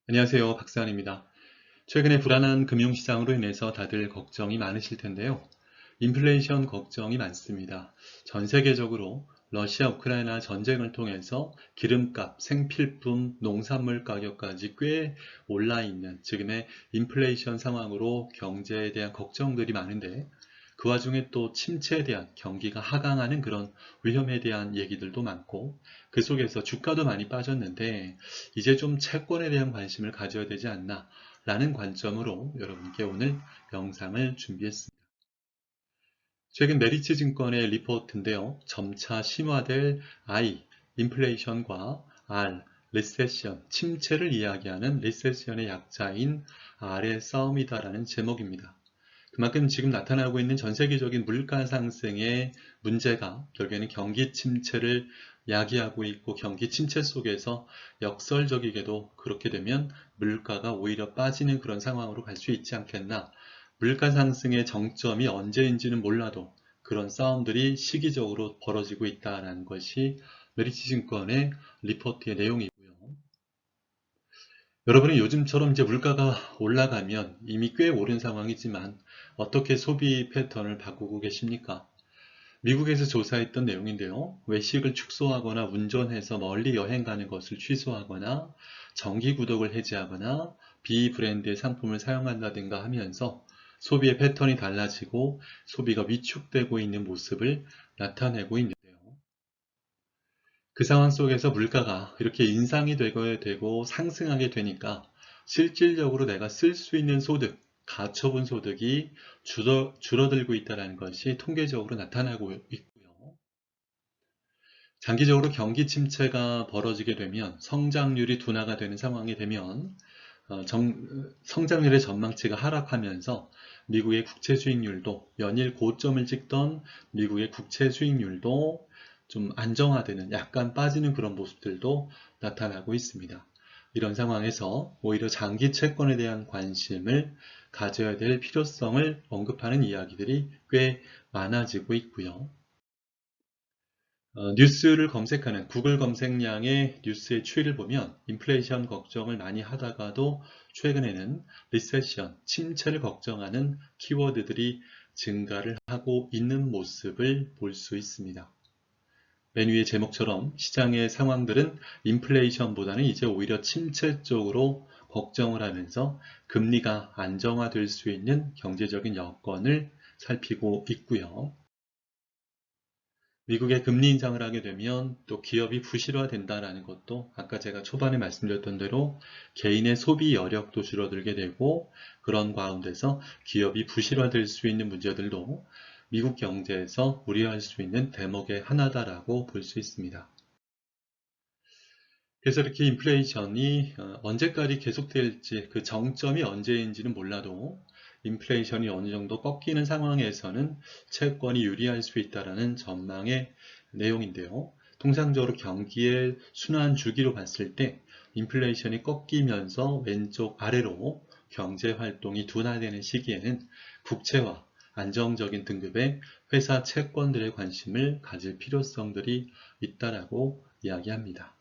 안녕하세요. 박사환입니다. 최근에 불안한 금융시장으로 인해서 다들 걱정이 많으실 텐데요. 인플레이션 걱정이 많습니다. 전 세계적으로 러시아 우크라이나 전쟁을 통해서 기름값, 생필품, 농산물 가격까지 꽤 올라 있는 지금의 인플레이션 상황으로 경제에 대한 걱정들이 많은데, 그 와중에 또 침체에 대한, 경기가 하강하는 그런 위험에 대한 얘기들도 많고, 그 속에서 주가도 많이 빠졌는데 이제 좀 채권에 대한 관심을 가져야 되지 않나 라는 관점으로 여러분께 오늘 영상을 준비했습니다. 최근 메리츠 증권의 리포트인데요. 점차 심화될 I, 인플레이션과 R, 리세션, 침체를 이야기하는 리세션의 약자인 R의 싸움이다라는 제목입니다. 그만큼 지금 나타나고 있는 전 세계적인 물가 상승의 문제가 결국에는 경기 침체를 야기하고 있고, 경기 침체 속에서 역설적이게도 그렇게 되면 물가가 오히려 빠지는 그런 상황으로 갈 수 있지 않겠나. 물가 상승의 정점이 언제인지는 몰라도 그런 싸움들이 시기적으로 벌어지고 있다는 것이 메리츠 증권의 리포트의 내용이고요. 여러분은 요즘처럼 이제 물가가 올라가면 이미 꽤 오른 상황이지만 어떻게 소비 패턴을 바꾸고 계십니까? 미국에서 조사했던 내용인데요. 외식을 축소하거나 운전해서 멀리 여행 가는 것을 취소하거나 정기 구독을 해지하거나 비브랜드의 상품을 사용한다든가 하면서 소비의 패턴이 달라지고 소비가 위축되고 있는 모습을 나타내고 있는데요. 그 상황 속에서 물가가 이렇게 인상이 되고 상승하게 되니까 실질적으로 내가 쓸 수 있는 소득, 가처분 소득이 줄어들고 있다는 것이 통계적으로 나타나고 있고요. 장기적으로 경기 침체가 벌어지게 되면, 성장률이 둔화가 되는 상황이 되면 성장률의 전망치가 하락하면서 미국의 국채 수익률도, 연일 고점을 찍던 미국의 국채 수익률도 좀 안정화되는, 약간 빠지는 그런 모습들도 나타나고 있습니다. 이런 상황에서 오히려 장기 채권에 대한 관심을 가져야 될 필요성을 언급하는 이야기들이 꽤 많아지고 있고요. 뉴스를 검색하는 구글 검색량의 뉴스의 추이를 보면 인플레이션 걱정을 많이 하다가도 최근에는 리세션, 침체를 걱정하는 키워드들이 증가를 하고 있는 모습을 볼 수 있습니다. 맨 위의 제목처럼 시장의 상황들은 인플레이션보다는 이제 오히려 침체 쪽으로 걱정을 하면서 금리가 안정화될 수 있는 경제적인 여건을 살피고 있고요. 미국의 금리 인상을 하게 되면 또 기업이 부실화된다라는 것도, 아까 제가 초반에 말씀드렸던 대로 개인의 소비 여력도 줄어들게 되고, 그런 가운데서 기업이 부실화될 수 있는 문제들도 미국 경제에서 우려할 수 있는 대목의 하나다라고 볼 수 있습니다. 그래서 이렇게 인플레이션이 언제까지 계속될지, 그 정점이 언제인지는 몰라도 인플레이션이 어느 정도 꺾이는 상황에서는 채권이 유리할 수 있다는 전망의 내용인데요. 통상적으로 경기의 순환 주기로 봤을 때 인플레이션이 꺾이면서 왼쪽 아래로 경제 활동이 둔화되는 시기에는 국채와 안정적인 등급의 회사 채권들의 관심을 가질 필요성들이 있다라고 이야기합니다.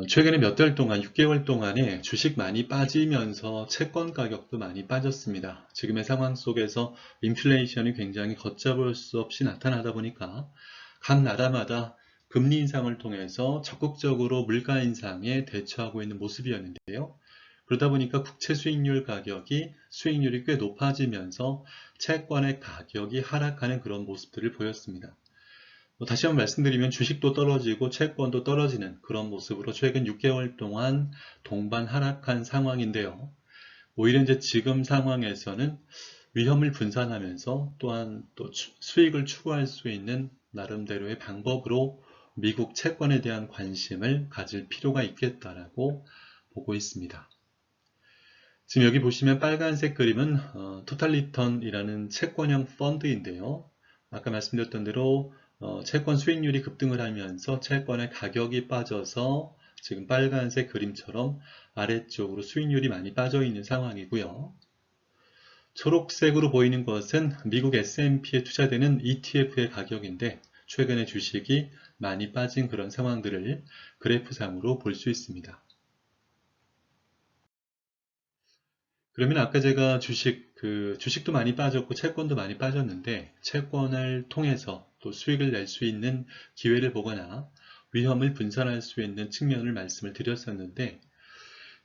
최근에 몇 달 동안, 6개월 동안에 주식 많이 빠지면서 채권 가격도 많이 빠졌습니다. 지금의 상황 속에서 인플레이션이 굉장히 걷잡을 수 없이 나타나다 보니까 각 나라마다 금리 인상을 통해서 적극적으로 물가 인상에 대처하고 있는 모습이었는데요. 그러다 보니까 국채 수익률 가격이, 수익률이 꽤 높아지면서 채권의 가격이 하락하는 그런 모습들을 보였습니다. 다시 한번 말씀드리면 주식도 떨어지고 채권도 떨어지는 그런 모습으로 최근 6개월 동안 동반 하락한 상황인데요. 오히려 이제 지금 상황에서는 위험을 분산하면서 또한 또 수익을 추구할 수 있는 나름대로의 방법으로 미국 채권에 대한 관심을 가질 필요가 있겠다라고 보고 있습니다. 지금 여기 보시면 빨간색 그림은 토탈리턴이라는 채권형 펀드인데요. 아까 말씀드렸던 대로 채권 수익률이 급등을 하면서 채권의 가격이 빠져서 지금 빨간색 그림처럼 아래쪽으로 수익률이 많이 빠져 있는 상황이고요. 초록색으로 보이는 것은 미국 S&P에 투자되는 ETF의 가격인데, 최근에 주식이 많이 빠진 그런 상황들을 그래프상으로 볼 수 있습니다. 그러면 아까 제가 주식도 많이 빠졌고 채권도 많이 빠졌는데 채권을 통해서 또 수익을 낼 수 있는 기회를 보거나 위험을 분산할 수 있는 측면을 말씀을 드렸었는데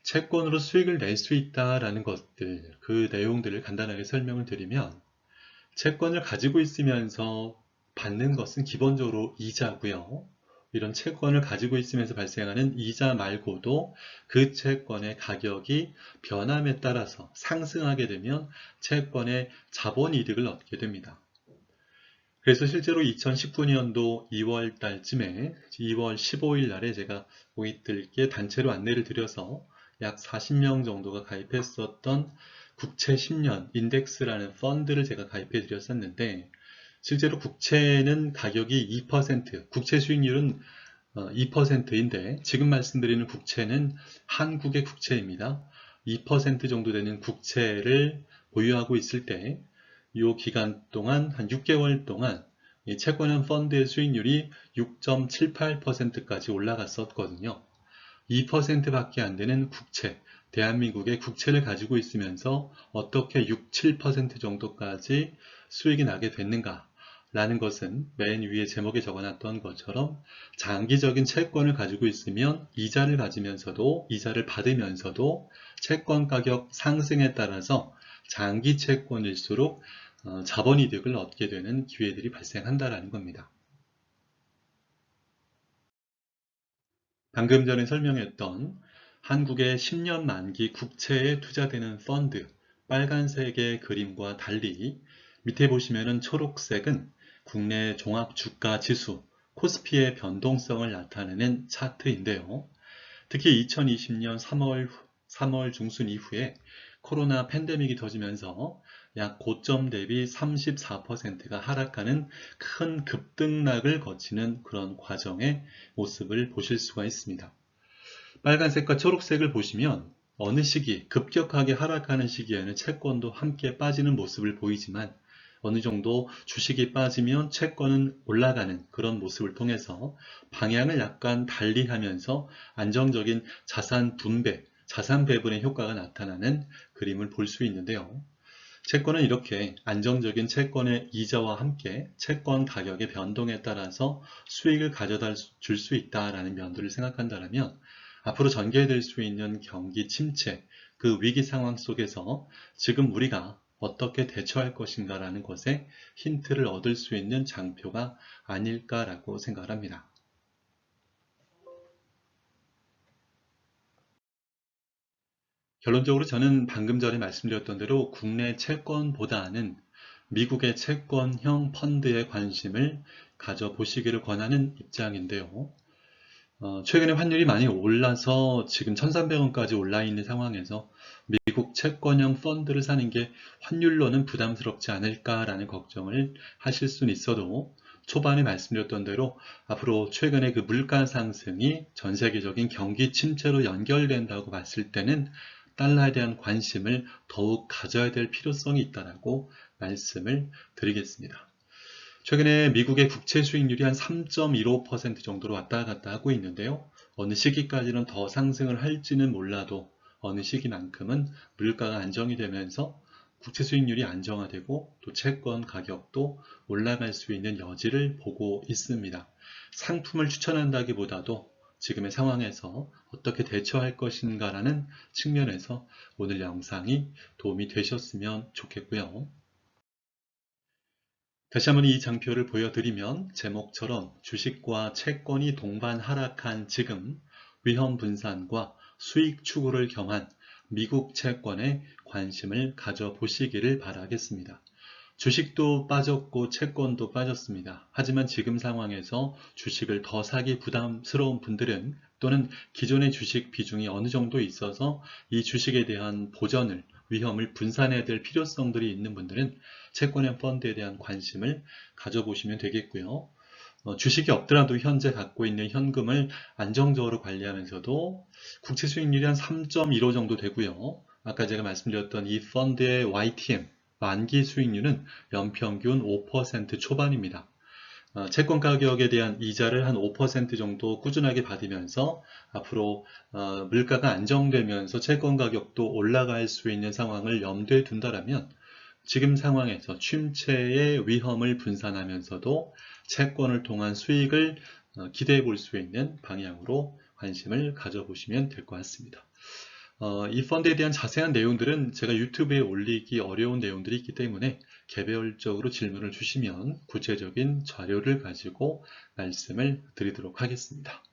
채권으로 수익을 낼 수 있다라는 것들, 그 내용들을 간단하게 설명을 드리면 채권을 가지고 있으면서 받는 것은 기본적으로 이자고요. 이런 채권을 가지고 있으면서 발생하는 이자 말고도 그 채권의 가격이 변함에 따라서 상승하게 되면 채권의 자본이득을 얻게 됩니다. 그래서 실제로 2019년도 2월 달쯤에 2월 15일 날에 제가 고객들께 단체로 안내를 드려서 약 40명 정도가 가입했었던 국채 10년 인덱스라는 펀드를 제가 가입해 드렸었는데 실제로 국채는 가격이 2%, 국채 수익률은 2%인데 지금 말씀드리는 국채는 한국의 국채입니다. 2% 정도 되는 국채를 보유하고 있을 때 이 기간 동안 한 6개월 동안 이 채권형 펀드의 수익률이 6.78%까지 올라갔었거든요. 2%밖에 안 되는 국채, 대한민국의 국채를 가지고 있으면서 어떻게 6, 7% 정도까지 수익이 나게 됐는가? 라는 것은 맨 위에 제목에 적어놨던 것처럼 장기적인 채권을 가지고 있으면 이자를 받으면서도 채권 가격 상승에 따라서 장기 채권일수록 자본이득을 얻게 되는 기회들이 발생한다라는 겁니다. 방금 전에 설명했던 한국의 10년 만기 국채에 투자되는 펀드, 빨간색의 그림과 달리 밑에 보시면은 초록색은 국내 종합주가지수, 코스피의 변동성을 나타내는 차트인데요. 특히 2020년 3월 중순 이후에 코로나 팬데믹이 터지면서 약 고점 대비 34%가 하락하는 큰 급등락을 거치는 그런 과정의 모습을 보실 수가 있습니다. 빨간색과 초록색을 보시면 어느 시기 급격하게 하락하는 시기에는 채권도 함께 빠지는 모습을 보이지만 어느 정도 주식이 빠지면 채권은 올라가는 그런 모습을 통해서 방향을 약간 달리 하면서 안정적인 자산 분배, 자산 배분의 효과가 나타나는 그림을 볼 수 있는데요. 채권은 이렇게 안정적인 채권의 이자와 함께 채권 가격의 변동에 따라서 수익을 가져다 줄 수 있다라는 면들을 생각한다면 앞으로 전개될 수 있는 경기 침체, 그 위기 상황 속에서 지금 우리가 어떻게 대처할 것인가라는 것에 힌트를 얻을 수 있는 장표가 아닐까라고 생각을 합니다. 결론적으로 저는 방금 전에 말씀드렸던 대로 국내 채권보다는 미국의 채권형 펀드에 관심을 가져보시기를 권하는 입장인데요. 최근에 환율이 많이 올라서 지금 1,300원까지 올라 있는 상황에서 미국 채권형 펀드를 사는 게 환율로는 부담스럽지 않을까라는 걱정을 하실 수는 있어도 초반에 말씀드렸던 대로 앞으로 최근에 그 물가 상승이 전 세계적인 경기 침체로 연결된다고 봤을 때는 달러에 대한 관심을 더욱 가져야 될 필요성이 있다라고 말씀을 드리겠습니다. 최근에 미국의 국채 수익률이 한 3.15% 정도로 왔다 갔다 하고 있는데요. 어느 시기까지는 더 상승을 할지는 몰라도 어느 시기만큼은 물가가 안정이 되면서 국채 수익률이 안정화되고 또 채권 가격도 올라갈 수 있는 여지를 보고 있습니다. 상품을 추천한다기보다도 지금의 상황에서 어떻게 대처할 것인가라는 측면에서 오늘 영상이 도움이 되셨으면 좋겠고요. 다시 한번 이 장표를 보여드리면 제목처럼 주식과 채권이 동반 하락한 지금 위험 분산과 수익 추구를 겸한 미국 채권에 관심을 가져보시기를 바라겠습니다. 주식도 빠졌고 채권도 빠졌습니다. 하지만 지금 상황에서 주식을 더 사기 부담스러운 분들은 또는 기존의 주식 비중이 어느 정도 있어서 이 주식에 대한 보전을 위험을 분산해야 될 필요성들이 있는 분들은 채권형 펀드에 대한 관심을 가져보시면 되겠고요. 주식이 없더라도 현재 갖고 있는 현금을 안정적으로 관리하면서도 국채 수익률이 한 3.15 정도 되고요. 아까 제가 말씀드렸던 이 펀드의 YTM, 만기 수익률은 연평균 5% 초반입니다. 채권 가격에 대한 이자를 한 5% 정도 꾸준하게 받으면서 앞으로 물가가 안정되면서 채권 가격도 올라갈 수 있는 상황을 염두에 둔다라면 지금 상황에서 침체의 위험을 분산하면서도 채권을 통한 수익을 기대해 볼 수 있는 방향으로 관심을 가져보시면 될 것 같습니다. 이 펀드에 대한 자세한 내용들은 제가 유튜브에 올리기 어려운 내용들이 있기 때문에 개별적으로 질문을 주시면 구체적인 자료를 가지고 말씀을 드리도록 하겠습니다.